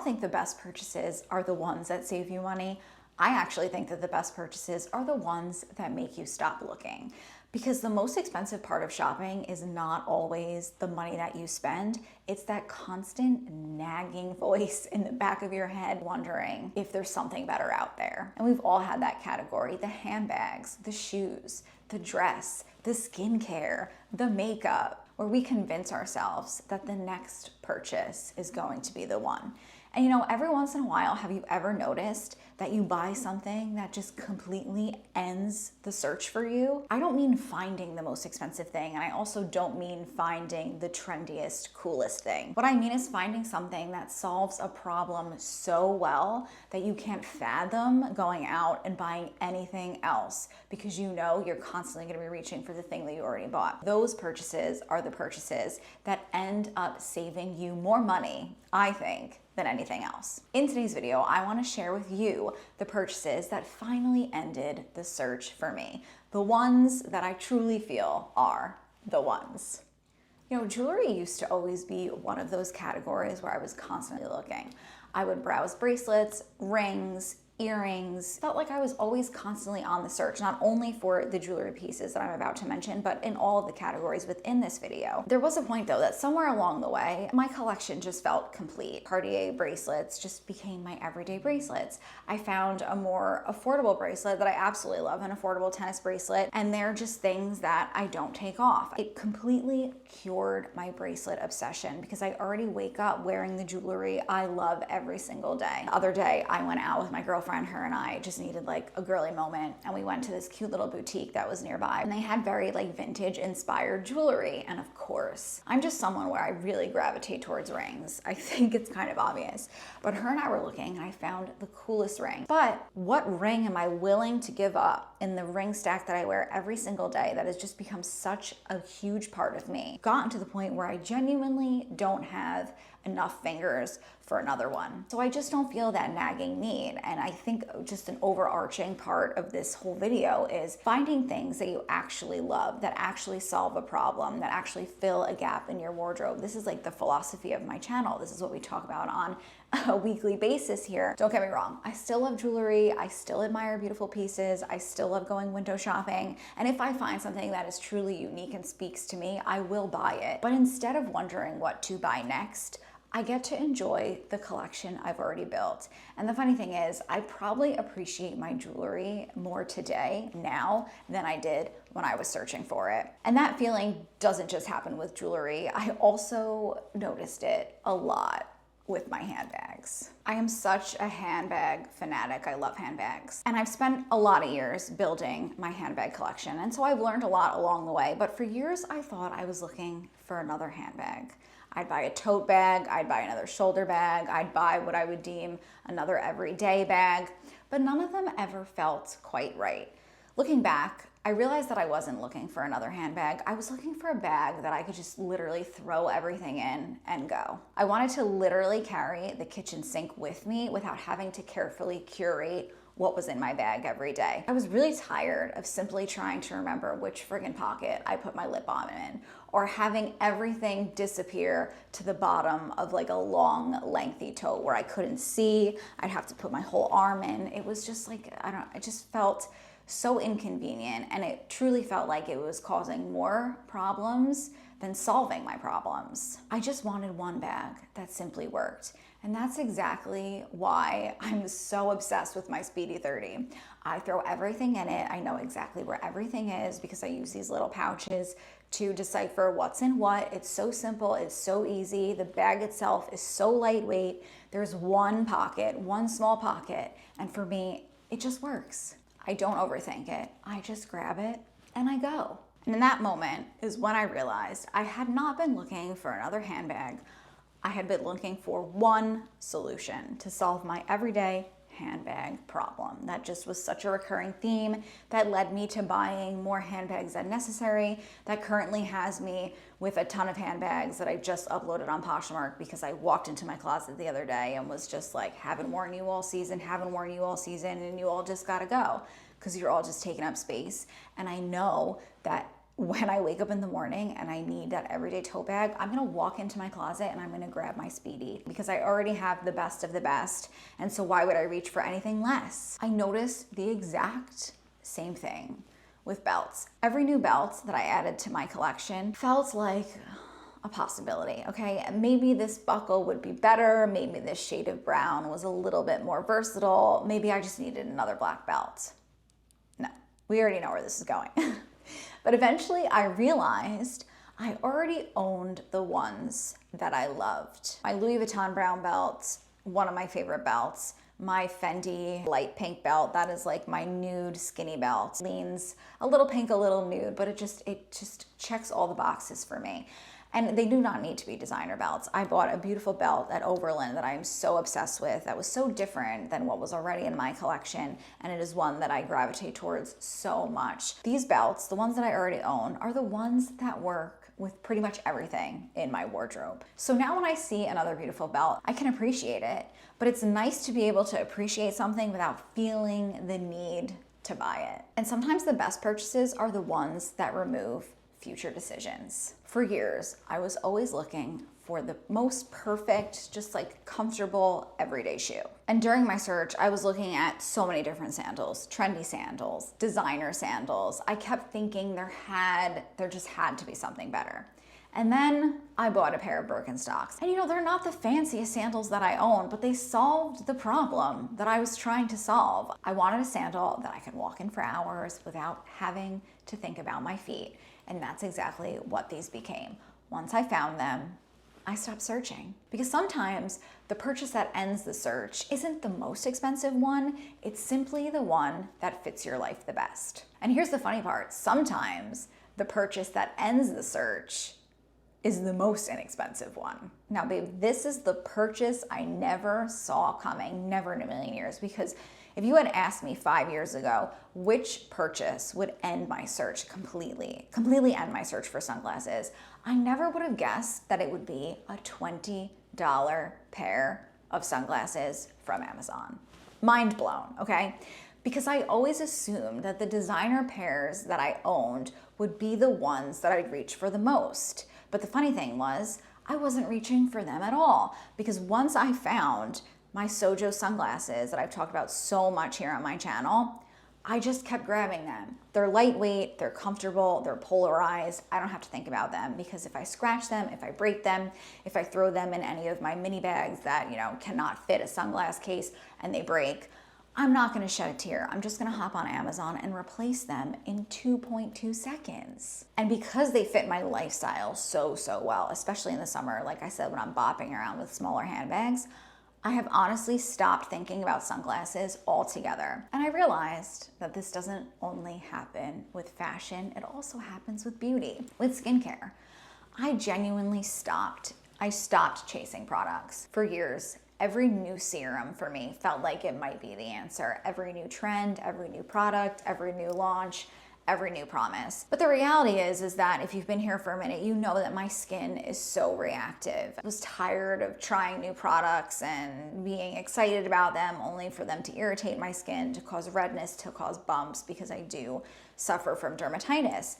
don't think the best purchases are the ones that save you money. I actually think that the best purchases are the ones that make you stop looking. Because the most expensive part of shopping is not always the money that you spend. It's that constant nagging voice in the back of your head wondering if there's something better out there. And we've all had that category: the handbags, the shoes, the dress, the skincare, the makeup, where we convince ourselves that the next purchase is going to be the one. And you know, every once in a while, have you ever noticed that you buy something that just completely ends the search for you? I don't mean finding the most expensive thing, and I also don't mean finding the trendiest, coolest thing. What I mean is finding something that solves a problem so well that you can't fathom going out and buying anything else, because you know you're constantly going to be reaching for the thing that you already bought. Those purchases are the purchases that end up saving you more money, I think, than anything else. In today's video, I want to share with you the purchases that finally ended the search for me. The ones that I truly feel are the ones. You know, jewelry used to always be one of those categories where I was constantly looking. I would browse bracelets, rings, earrings. Felt like I was always constantly on the search, not only for the jewelry pieces that I'm about to mention, but in all of the categories within this video. There was a point though that somewhere along the way, my collection just felt complete. Cartier bracelets just became my everyday bracelets. I found a more affordable bracelet that I absolutely love, an affordable tennis bracelet, and they're just things that I don't take off. It completely cured my bracelet obsession because I already wake up wearing the jewelry I love every single day. The other day, I went out with my girlfriend. Her and I just needed like a girly moment, and we went to this cute little boutique that was nearby, and they had very like vintage inspired jewelry. And of course, I'm just someone where I really gravitate towards rings. I think it's kind of obvious, but her and I were looking and I found the coolest ring. But what ring am I willing to give up in the ring stack that I wear every single day that has just become such a huge part of me? Gotten to the point where I genuinely don't have enough fingers for another one. So I just don't feel that nagging need. And I think just an overarching part of this whole video is finding things that you actually love, that actually solve a problem, that actually fill a gap in your wardrobe. This is like the philosophy of my channel. This is what we talk about on a weekly basis here. Don't get me wrong, I still love jewelry, I still admire beautiful pieces, I still love going window shopping, and if I find something that is truly unique and speaks to me, I will buy it. But instead of wondering what to buy next, I get to enjoy the collection I've already built. And the funny thing is, I probably appreciate my jewelry more today, now, than I did when I was searching for it. And that feeling doesn't just happen with jewelry. I also noticed it a lot with my handbags. I am such a handbag fanatic. I love handbags. And I've spent a lot of years building my handbag collection. And so I've learned a lot along the way. But for years, I thought I was looking for another handbag. I'd buy a tote bag, I'd buy another shoulder bag, I'd buy what I would deem another everyday bag, but none of them ever felt quite right. Looking back, I realized that I wasn't looking for another handbag. I was looking for a bag that I could just literally throw everything in and go. I wanted to literally carry the kitchen sink with me without having to carefully curate what was in my bag every day. I was really tired of simply trying to remember which friggin' pocket I put my lip balm in, or having everything disappear to the bottom of like a long, lengthy tote where I couldn't see. I'd have to put my whole arm in. It was just like, it just felt so inconvenient, and it truly felt like it was causing more problems than solving my problems. I just wanted one bag that simply worked. And that's exactly why I'm so obsessed with my Speedy 30. I throw everything in it. I know exactly where everything is because I use these little pouches to decipher what's in what. It's so simple, it's so easy. The bag itself is so lightweight. There's one pocket, one small pocket, and for me, it just works. I don't overthink it. I just grab it and I go. And in that moment is when I realized I had not been looking for another handbag. I had been looking for one solution to solve my everyday handbag problem. That just was such a recurring theme that led me to buying more handbags than necessary. That currently has me with a ton of handbags that I just uploaded on Poshmark because I walked into my closet the other day and was just like, haven't worn you all season, and you all just gotta go because you're all just taking up space. And I know that when I wake up in the morning and I need that everyday tote bag, I'm gonna walk into my closet and I'm gonna grab my Speedy because I already have the best of the best. And so why would I reach for anything less? I noticed the exact same thing with belts. Every new belt that I added to my collection felt like a possibility, okay? Maybe this buckle would be better. Maybe this shade of brown was a little bit more versatile. Maybe I just needed another black belt. No, we already know where this is going. But eventually I realized I already owned the ones that I loved. My Louis Vuitton brown belt, one of my favorite belts. My Fendi light pink belt, that is like my nude skinny belt. Leans a little pink, a little nude, but it just checks all the boxes for me. And they do not need to be designer belts. I bought a beautiful belt at Overland that I am so obsessed with, that was so different than what was already in my collection, and it is one that I gravitate towards so much. These belts, the ones that I already own, are the ones that work with pretty much everything in my wardrobe. So now when I see another beautiful belt, I can appreciate it, but it's nice to be able to appreciate something without feeling the need to buy it. And sometimes the best purchases are the ones that remove future decisions. For years, I was always looking for the most perfect, just like comfortable everyday shoe. And during my search, I was looking at so many different sandals, trendy sandals, designer sandals. I kept thinking there just had to be something better. And then I bought a pair of Birkenstocks. And they're not the fanciest sandals that I own, but they solved the problem that I was trying to solve. I wanted a sandal that I could walk in for hours without having to think about my feet. And that's exactly what these became. Once I found them, I stopped searching. Because sometimes the purchase that ends the search isn't the most expensive one, it's simply the one that fits your life the best. And here's the funny part, sometimes the purchase that ends the search is the most inexpensive one. Now, babe, this is the purchase I never saw coming, never in a million years, because if you had asked me 5 years ago which purchase would end my search completely end my search for sunglasses, I never would have guessed that it would be a $20 pair of sunglasses from Amazon. Mind blown, okay? Because I always assumed that the designer pairs that I owned would be the ones that I'd reach for the most. But the funny thing was, I wasn't reaching for them at all, because once I found my Sojo sunglasses that I've talked about so much here on my channel, I just kept grabbing them. They're lightweight, they're comfortable, they're polarized. I don't have to think about them, because if I scratch them, if I break them, if I throw them in any of my mini bags that, cannot fit a sunglass case and they break, I'm not gonna shed a tear. I'm just gonna hop on Amazon and replace them in 2.2 seconds. And because they fit my lifestyle so well, especially in the summer, like I said, when I'm bopping around with smaller handbags, I have honestly stopped thinking about sunglasses altogether. And I realized that this doesn't only happen with fashion, it also happens with beauty, with skincare. I genuinely stopped chasing products. For years, every new serum for me felt like it might be the answer. Every new trend, every new product, every new launch, every new promise. But the reality is that if you've been here for a minute, you know that my skin is so reactive. I was tired of trying new products and being excited about them only for them to irritate my skin, to cause redness, to cause bumps, because I do suffer from dermatitis.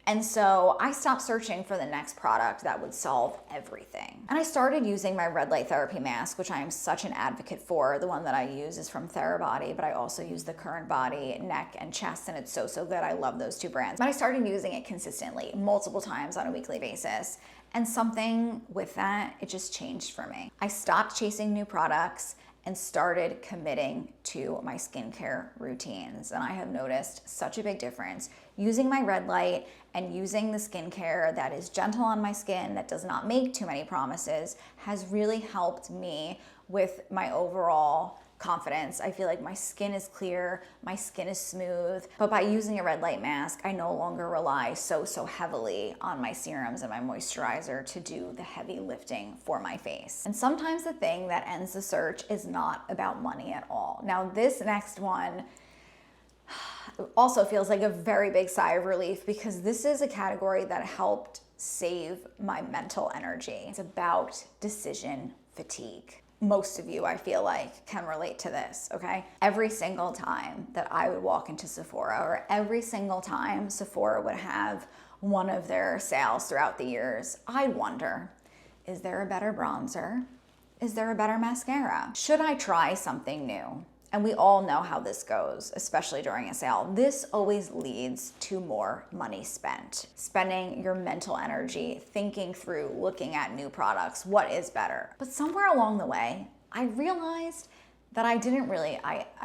And so I stopped searching for the next product that would solve everything. And I started using my red light therapy mask, which I am such an advocate for. The one that I use is from Therabody, but I also use the Current Body neck and chest, and it's so good. I love those two brands. But I started using it consistently, multiple times on a weekly basis. And something with that, it just changed for me. I stopped chasing new products and started committing to my skincare routines. And I have noticed such a big difference using my red light and using the skincare that is gentle on my skin, that does not make too many promises, has really helped me with my overall confidence. I feel like my skin is clear, my skin is smooth, but by using a red light mask, I no longer rely so heavily on my serums and my moisturizer to do the heavy lifting for my face. And sometimes the thing that ends the search is not about money at all. Now, this next one also feels like a very big sigh of relief, because this is a category that helped save my mental energy. It's about decision fatigue. Most of you, I feel like, can relate to this, okay? Every single time that I would walk into Sephora, or every single time Sephora would have one of their sales throughout the years, I'd wonder, is there a better bronzer? Is there a better mascara? Should I try something new? And we all know how this goes, especially during a sale. This always leads to more money spent. Spending your mental energy, thinking through, looking at new products, what is better? But somewhere along the way, I realized that I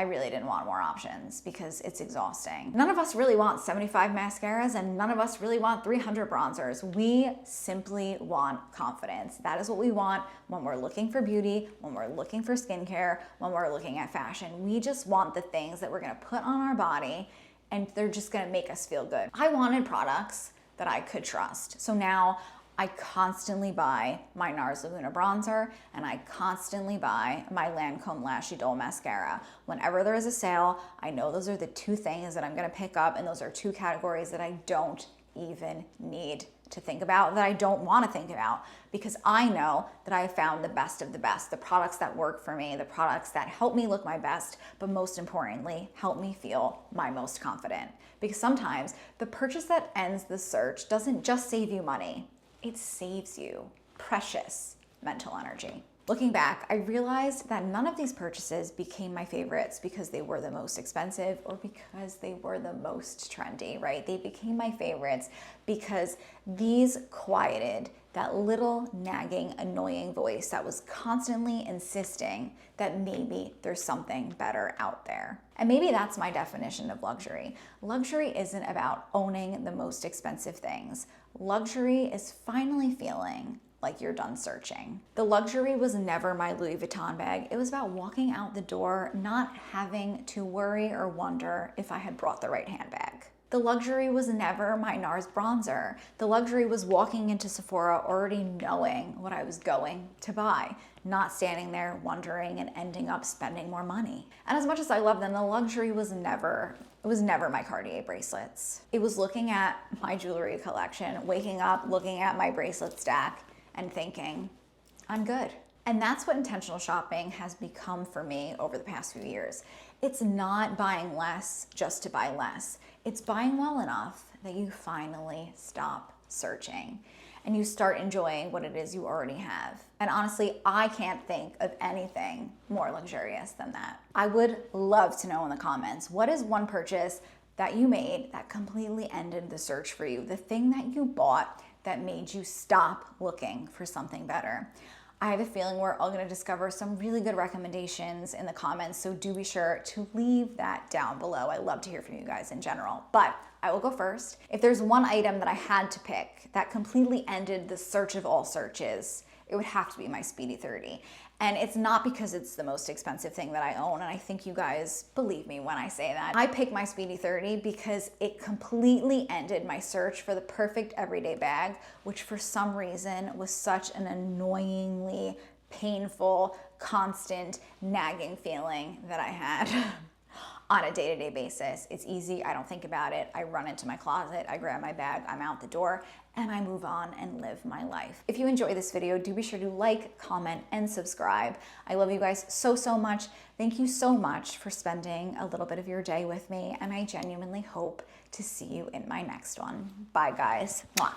really didn't want more options because it's exhausting. None of us really want 75 mascaras and none of us really want 300 bronzers. We simply want confidence. That is what we want when we're looking for beauty, when we're looking for skincare, when we're looking at fashion. We just want the things that we're gonna put on our body and they're just gonna make us feel good. I wanted products that I could trust. So now I constantly buy my NARS Laguna bronzer and I constantly buy my Lancome Lash Idole mascara. Whenever there is a sale, I know those are the two things that I'm gonna pick up, and those are two categories that I don't even need to think about, that I don't wanna think about, because I know that I have found the best of the best, the products that work for me, the products that help me look my best, but most importantly, help me feel my most confident. Because sometimes the purchase that ends the search doesn't just save you money, it saves you precious mental energy. Looking back, I realized that none of these purchases became my favorites because they were the most expensive or because they were the most trendy, right? They became my favorites because these quieted that little nagging, annoying voice that was constantly insisting that maybe there's something better out there. And maybe that's my definition of luxury. Luxury isn't about owning the most expensive things. Luxury is finally feeling like you're done searching. The luxury was never my Louis Vuitton bag. It was about walking out the door, not having to worry or wonder if I had brought the right handbag. The luxury was never my NARS bronzer. The luxury was walking into Sephora already knowing what I was going to buy, not standing there wondering and ending up spending more money. And as much as I love them, the luxury was never my Cartier bracelets. It was looking at my jewelry collection, waking up, looking at my bracelet stack, and thinking, I'm good. And that's what intentional shopping has become for me over the past few years. It's not buying less just to buy less. It's buying well enough that you finally stop searching and you start enjoying what it is you already have. And honestly, I can't think of anything more luxurious than that. I would love to know in the comments, what is one purchase that you made that completely ended the search for you? The thing that you bought that made you stop looking for something better. I have a feeling we're all gonna discover some really good recommendations in the comments, so do be sure to leave that down below. I love to hear from you guys in general, but I will go first. If there's one item that I had to pick that completely ended the search of all searches, it would have to be my Speedy 30. And it's not because it's the most expensive thing that I own, and I think you guys believe me when I say that. I picked my Speedy 30 because it completely ended my search for the perfect everyday bag, which for some reason was such an annoyingly painful, constant, nagging feeling that I had. On a day-to-day basis. It's easy, I don't think about it. I run into my closet, I grab my bag, I'm out the door, and I move on and live my life. If you enjoy this video, do be sure to like, comment, and subscribe. I love you guys so, so much. Thank you so much for spending a little bit of your day with me, and I genuinely hope to see you in my next one. Bye, guys. Mwah.